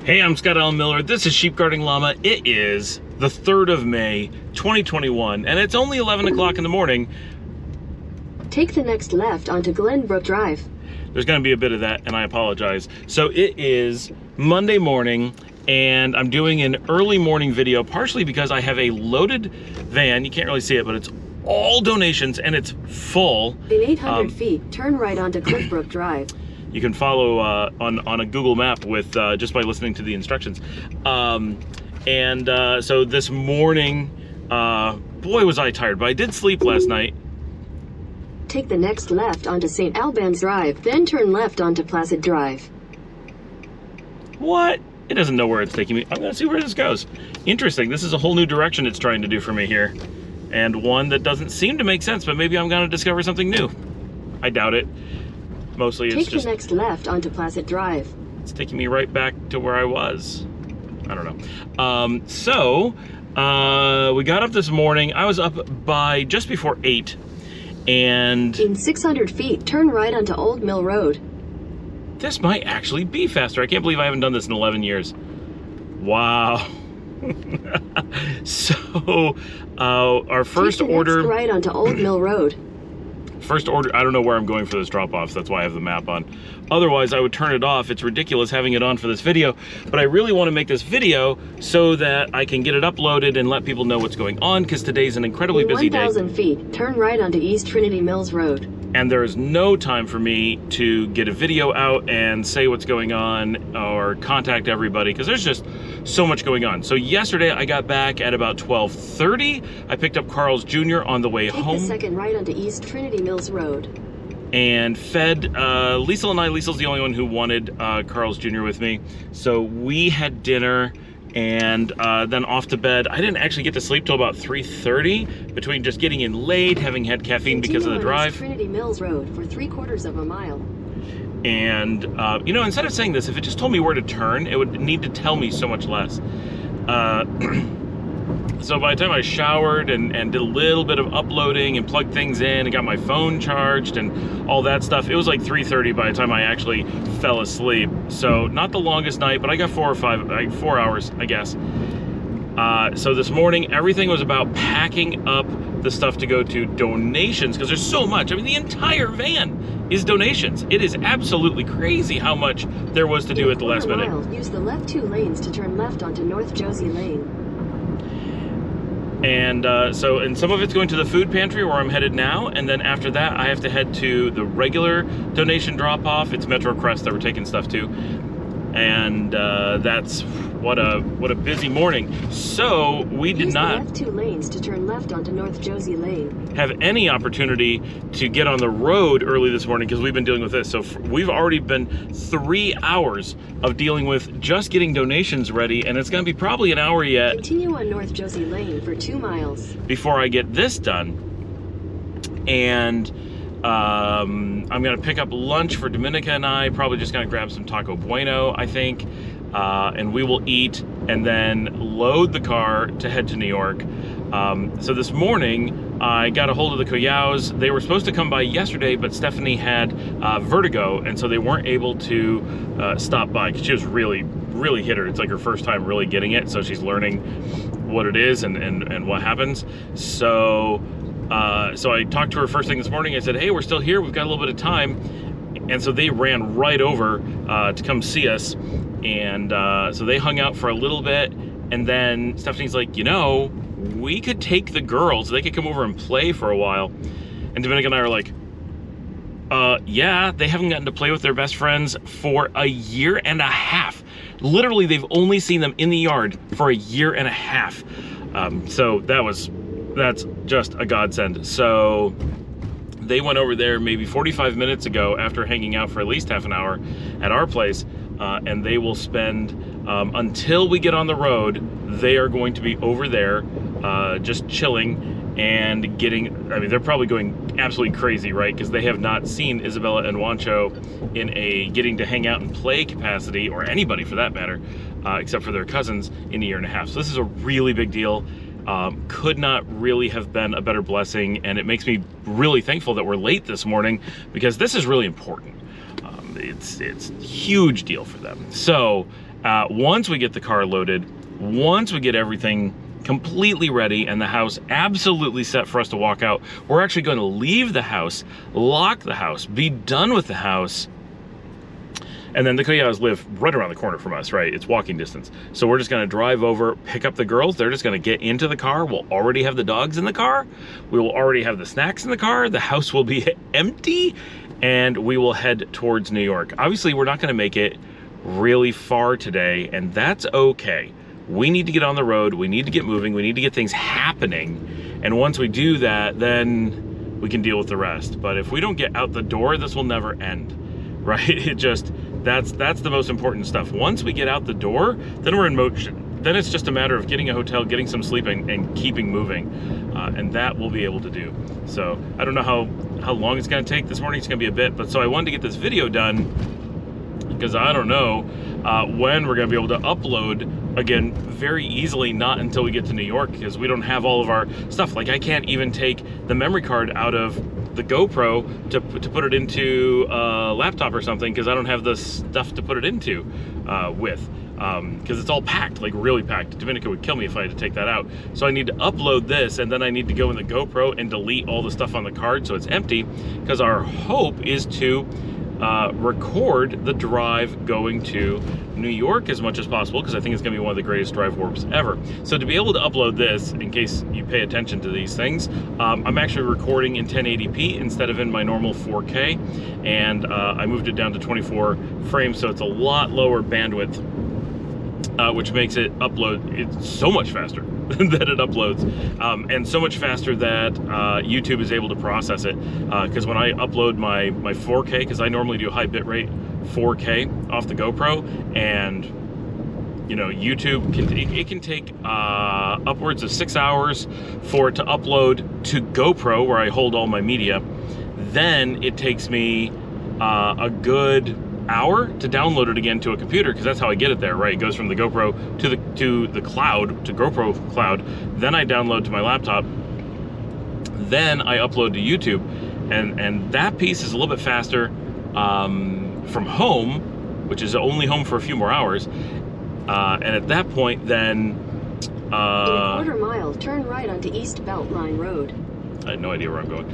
Hey, I'm Scott Allen Miller. This is Sheep Guarding Llama. It is the 3rd of May, 2021, and it's only 11 o'clock in the morning. Take the next left onto Glenbrook Drive. There's going to be a bit of that, and I apologize. So it is Monday morning, and I'm doing an early morning video, partially because I have a loaded van. You can't really see it, but it's all donations, and it's full. In 800 feet, turn right onto Cliffbrook Drive. You can follow on a Google map with just by listening to the instructions. So this morning, boy was I tired, but I did sleep last night. Take the next left onto St. Albans Drive, then turn left onto Placid Drive. What? It doesn't know where it's taking me. I'm gonna see where this goes. Interesting, this is a whole new direction it's trying to do for me here. And one that doesn't seem to make sense, but maybe I'm gonna discover something new. I doubt it. Mostly it's Take the next left onto Placid Drive. It's taking me right back to where I was. I don't know. We got up this morning. I was up by just before 8. And in 600 feet, turn right onto Old Mill Road. This might actually be faster. I can't believe I haven't done this in 11 years. Wow. So, our first Take the order... next right onto Old Mill Road. First order, I don't know where I'm going for this drop-off, so that's why I have the map on. Otherwise, I would turn it off. It's ridiculous having it on for this video, but I really want to make this video so that I can get it uploaded and let people know what's going on, because today's an incredibly busy day. 1,000 feet, turn right onto East Trinity Mills Road. And there is no time for me to get a video out and say what's going on or contact everybody, because there's just so much going on. So yesterday I got back at about 12:30. I picked up Carl's Jr. on the way home. Take the second right onto East Trinity Mills Road. And fed Liesl and I. Liesl's the only one who wanted Carl's Jr. with me. So we had dinner and then off to bed. I didn't actually get to sleep till about 3:30 between just getting in late, having had caffeine because of the drive. Trinity Mills Road for 3/4 of a mile. And you know, instead of saying this, if it just told me where to turn, it would need to tell me so much less. So by the time I showered and did a little bit of uploading and plugged things in and got my phone charged and all that stuff, it was like 3:30 by the time I actually fell asleep. So not the longest night, but I got 4 hours, I guess. So this morning, everything was about packing up the stuff to go to donations, because there's so much. I mean, the entire van is donations. It is absolutely crazy how much there was to do at the last minute. Use the left 2 lanes to turn left onto North Josie Lane. And and some of it's going to the food pantry where I'm headed now, and then after that I have to head to the regular donation drop-off. It's Metro Crest that we're taking stuff to, and that's what a busy morning. So we did not left 2 lanes to turn left onto North Josie Lane. Have any opportunity to get on the road early this morning because we've been dealing with this. So we've already been 3 hours of dealing with just getting donations ready, and it's going to be probably an hour yet. Continue on North Josie Lane for 2 miles before I get this done. And I'm going to pick up lunch for Dominica and I. Probably just going to grab some Taco Bueno, I think. And we will eat and then load the car to head to New York. So this morning, I got a hold of the Koyaos. They were supposed to come by yesterday, but Stephanie had vertigo, and so they weren't able to stop by, because she was really hit her. It's like her first time really getting it, so she's learning what it is and what happens. So I talked to her first thing this morning. I said, hey, we're still here. We've got a little bit of time. And so they ran right over to come see us. And so they hung out for a little bit. And then Stephanie's like, you know, we could take the girls. They could come over and play for a while. And Dominica and I are like, yeah, they haven't gotten to play with their best friends for a year and a half. Literally, they've only seen them in the yard for a year and a half. So that's just a godsend. So they went over there maybe 45 minutes ago after hanging out for at least half an hour at our place, and they will spend, until we get on the road, they are going to be over there just chilling and getting, I mean, they're probably going absolutely crazy, right? Because they have not seen Isabella and Juancho in a getting to hang out and play capacity, or anybody for that matter, except for their cousins, in a year and a half. So this is a really big deal. Could not really have been a better blessing, and it makes me really thankful that we're late this morning, because this is really important. It's a huge deal for them. So Once we get the car loaded, once we get everything completely ready and the house absolutely set for us to walk out, we're actually going to leave the house, lock the house, be done with the house. And then the Koyawas live right around the corner from us, right? It's walking distance. So we're just gonna drive over, pick up the girls. They're just gonna get into the car. We'll already have the dogs in the car. We will already have the snacks in the car. The house will be empty, and we will head towards New York. Obviously, we're not gonna make it really far today, and that's okay. We need to get on the road. We need to get moving. We need to get things happening. And once we do that, then we can deal with the rest. But if we don't get out the door, this will never end, right? It just, that's the most important stuff. Once we get out the door, then we're in motion. Then it's just a matter of getting a hotel, getting some sleep, and keeping moving. And that we'll be able to do. So I don't know how long it's gonna take. This morning it's gonna be a bit, but so I wanted to get this video done because I don't know when we're gonna be able to upload again very easily, not until we get to New York, because we don't have all of our stuff. Like, I can't even take the memory card out of the GoPro to put it into a laptop or something, because I don't have the stuff to put it into because it's all packed, like really packed. Dominica would kill me if I had to take that out. So I need to upload this, and then I need to go in the GoPro and delete all the stuff on the card so it's empty, because our hope is to record the drive going to New York as much as possible, because I think it's gonna be one of the greatest drive warps ever. So to be able to upload this, in case you pay attention to these things, I'm actually recording in 1080p instead of in my normal 4K, and I moved it down to 24 frames, so it's a lot lower bandwidth, which makes it upload, it's so much faster that it uploads, and so much faster that YouTube is able to process it, because when I upload my 4K, because I normally do high bitrate 4K off the GoPro, and you know, YouTube can take upwards of 6 hours for it to upload to GoPro, where I hold all my media. Then it takes me a good hour to download it again to a computer, because that's how I get it there, right? It goes from the GoPro to the cloud, to GoPro cloud. Then I download to my laptop. Then I upload to YouTube, and that piece is a little bit faster from home, which is only home for a few more hours. And at that point, then in a quarter mile, turn right onto East Beltline Road. I had no idea where I'm going.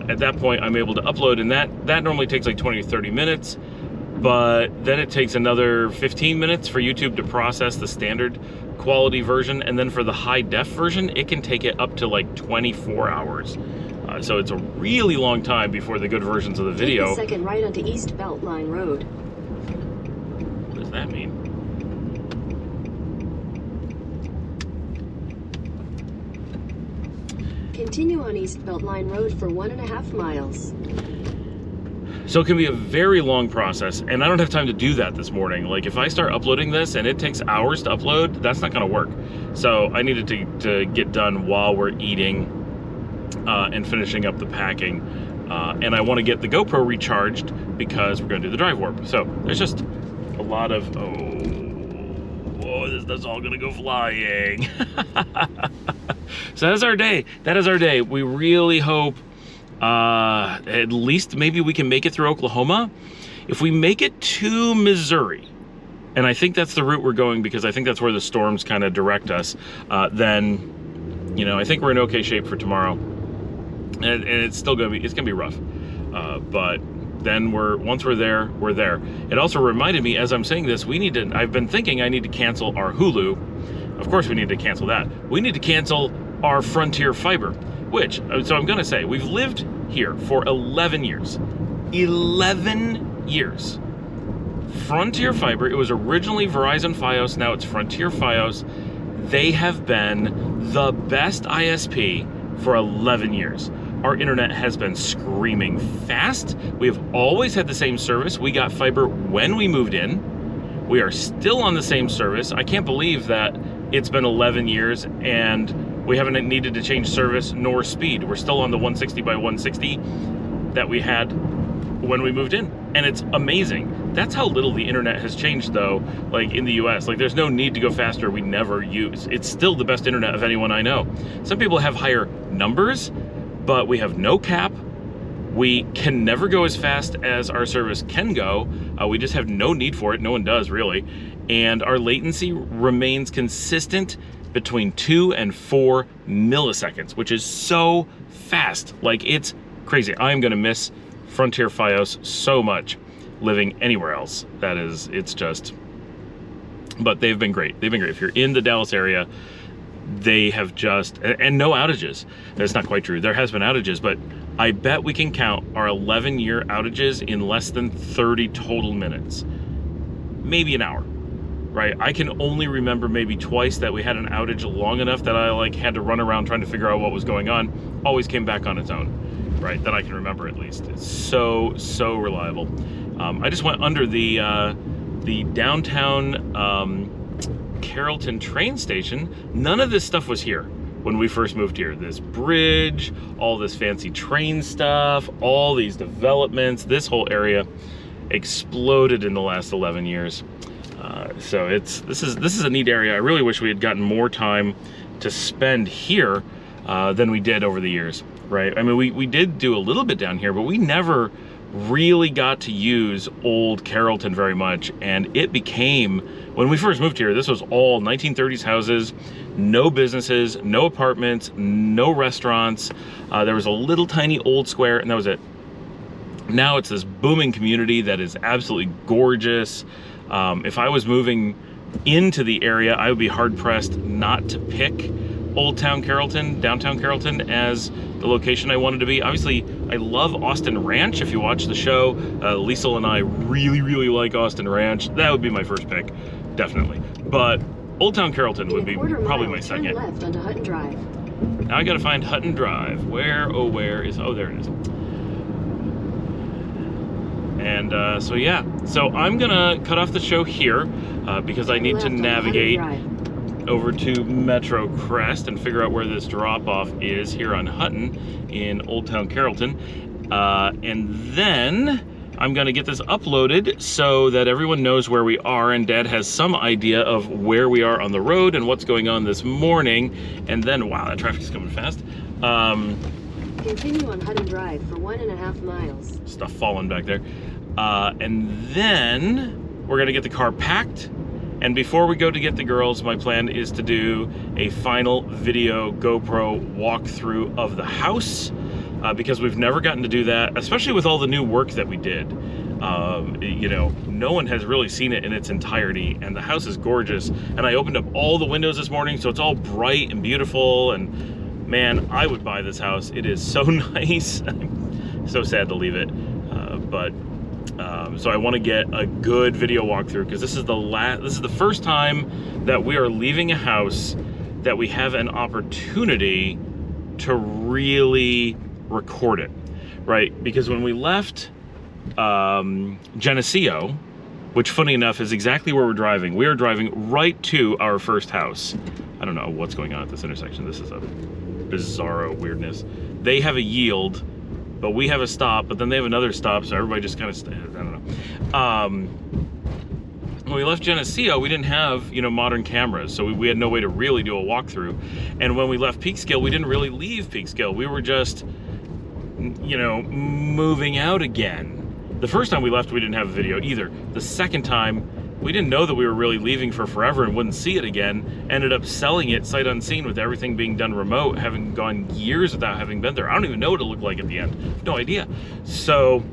At that point, I'm able to upload, and that normally takes like 20 or 30 minutes, but then it takes another 15 minutes for YouTube to process the standard quality version, and then for the high def version, it can take it up to like 24 hours. So it's a really long time before the good versions of the video. Take the second right onto East Beltline Road. What does that mean? Continue on East Beltline Road for 1.5 miles. So it can be a very long process, and I don't have time to do that this morning. Like, if I start uploading this and it takes hours to upload, that's not gonna work. So I needed to get done while we're eating and finishing up the packing. And I wanna get the GoPro recharged because we're gonna do the drive warp. So there's just a lot of, that's all gonna go flying. So that's our day. That is our day. We really hope at least maybe we can make it through Oklahoma. If we make it to Missouri, and I think that's the route we're going, because I think that's where the storms kind of direct us, then, you know, I think we're in okay shape for tomorrow. And it's still gonna be rough. But then once we're there, we're there. It also reminded me, as I'm saying this, I've been thinking I need to cancel our Hulu. Of course we need to cancel that. We need to cancel our Frontier Fiber, so I'm gonna say, we've lived here for 11 years. 11 years. Frontier Fiber, it was originally Verizon Fios, now it's Frontier Fios. They have been the best ISP for 11 years. Our internet has been screaming fast. We have always had the same service. We got fiber when we moved in. We are still on the same service. I can't believe that it's been 11 years and we haven't needed to change service nor speed. We're still on the 160 by 160 that we had when we moved in, and it's amazing. That's how little the internet has changed, though, like in the US. Like, there's no need to go faster. We never use. It's still the best internet of anyone I know. Some people have higher numbers, but we have no cap. We can never go as fast as our service can go. We just have no need for it. No one does, really. And our latency remains consistent between 2 and 4 milliseconds, which is so fast. Like, it's crazy. I am gonna miss Frontier Fios so much living anywhere else. It's just, but they've been great. They've been great. If you're in the Dallas area, they have just, and no outages. That's not quite true. There has been outages, but I bet we can count our 11-year outages in less than 30 total minutes. Maybe an hour, right? I can only remember maybe twice that we had an outage long enough that I like had to run around trying to figure out what was going on. Always came back on its own, right? That I can remember at least. It's so reliable. I just went under the downtown Carrollton train station. None of this stuff was here when we first moved here. This bridge, all this fancy train stuff, all these developments, this whole area exploded in the last 11 years. So this is a neat area. I really wish we had gotten more time to spend here than we did over the years, right? I mean, we did do a little bit down here, but we never really got to use old Carrollton very much. And it became, when we first moved here, this was all 1930s houses, no businesses, no apartments, no restaurants. There was a little tiny old square, and that was it. Now it's this booming community that is absolutely gorgeous. If I was moving into the area, I would be hard-pressed not to pick Old Town Carrollton, downtown Carrollton, as the location I wanted to be. Obviously, I love Austin Ranch. If you watch the show, Liesl and I really like Austin Ranch. That would be my first pick, definitely. But Old Town Carrollton would be probably my second. Turn left onto Hutton Drive. Now I gotta find Hutton Drive. Where is, oh, there it is. And so yeah, so I'm gonna cut off the show here because I need to navigate over to Metro Crest and figure out where this drop-off is here on Hutton in Old Town Carrollton. And then I'm gonna get this uploaded so that everyone knows where we are, and Dad has some idea of where we are on the road and what's going on this morning. And then, wow, that traffic's coming fast. Continue on Hutton Drive for 1.5 miles. Stuff falling back there. And then we're gonna get the car packed. And before we go to get the girls, my plan is to do a final video GoPro walkthrough of the house because we've never gotten to do that, especially with all the new work that we did. You know, no one has really seen it in its entirety, and the house is gorgeous. And I opened up all the windows this morning, so it's all bright and beautiful. And man, I would buy this house. It is so nice. I'm so sad to leave it, so I want to get a good video walkthrough because this is the first time that we are leaving a house that we have an opportunity to really record it, right? Because when we left Geneseo, which funny enough is exactly where we're driving, we are driving right to our first house. I don't know what's going on at this intersection. This is a bizarro weirdness. They have a yield, but we have a stop, but then they have another stop, so everybody just kind of, I don't know. When we left Geneseo, we didn't have, you know, modern cameras, so we had no way to really do a walkthrough. And when we left Peekskill, we didn't really leave Peekskill. We were just, you know, moving out again. The first time we left, we didn't have a video either. The second time, we didn't know that we were really leaving for forever and wouldn't see it again. Ended up selling it sight unseen with everything being done remote, having gone years without having been there. I don't even know what it looked like at the end. No idea. So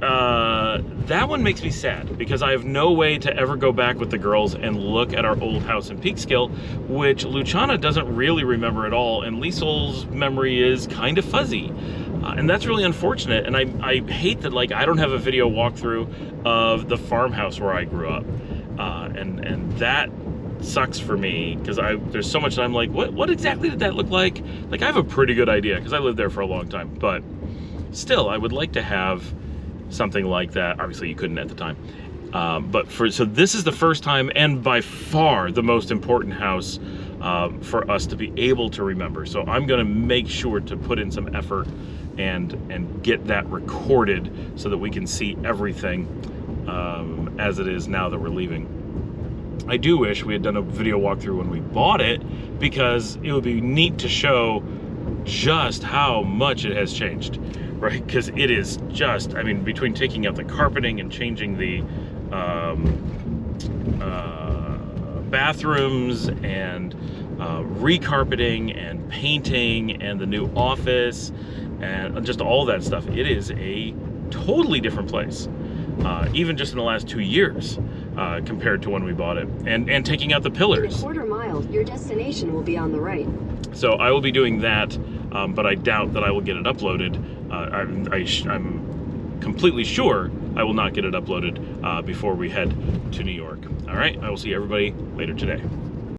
that one makes me sad because I have no way to ever go back with the girls and look at our old house in Peekskill, which Luciana doesn't really remember at all, and Liesl's memory is kind of fuzzy. And that's really unfortunate, and I hate that, like, I don't have a video walkthrough of the farmhouse where I grew up, and that sucks for me because there's so much that I'm like, what exactly did that look like? Like, I have a pretty good idea because I lived there for a long time, but still, I would like to have something like that. Obviously, you couldn't at the time, so this is the first time, and by far the most important house for us to be able to remember. So I'm gonna make sure to put in some effort and get that recorded so that we can see everything as it is now that we're leaving. I do wish we had done a video walkthrough when we bought it because it would be neat to show just how much it has changed, right? Because it is just, I mean, between taking out the carpeting and changing the bathrooms and recarpeting and painting and the new office and just all that stuff, it is a totally different place, even just in the last 2 years compared to when we bought it. And taking out the pillars. In a quarter mile, your destination will be on the right. So I will be doing that, but I doubt that I will get it uploaded. I'm completely sure I will not get it uploaded before we head to New York. All right, I will see everybody later today.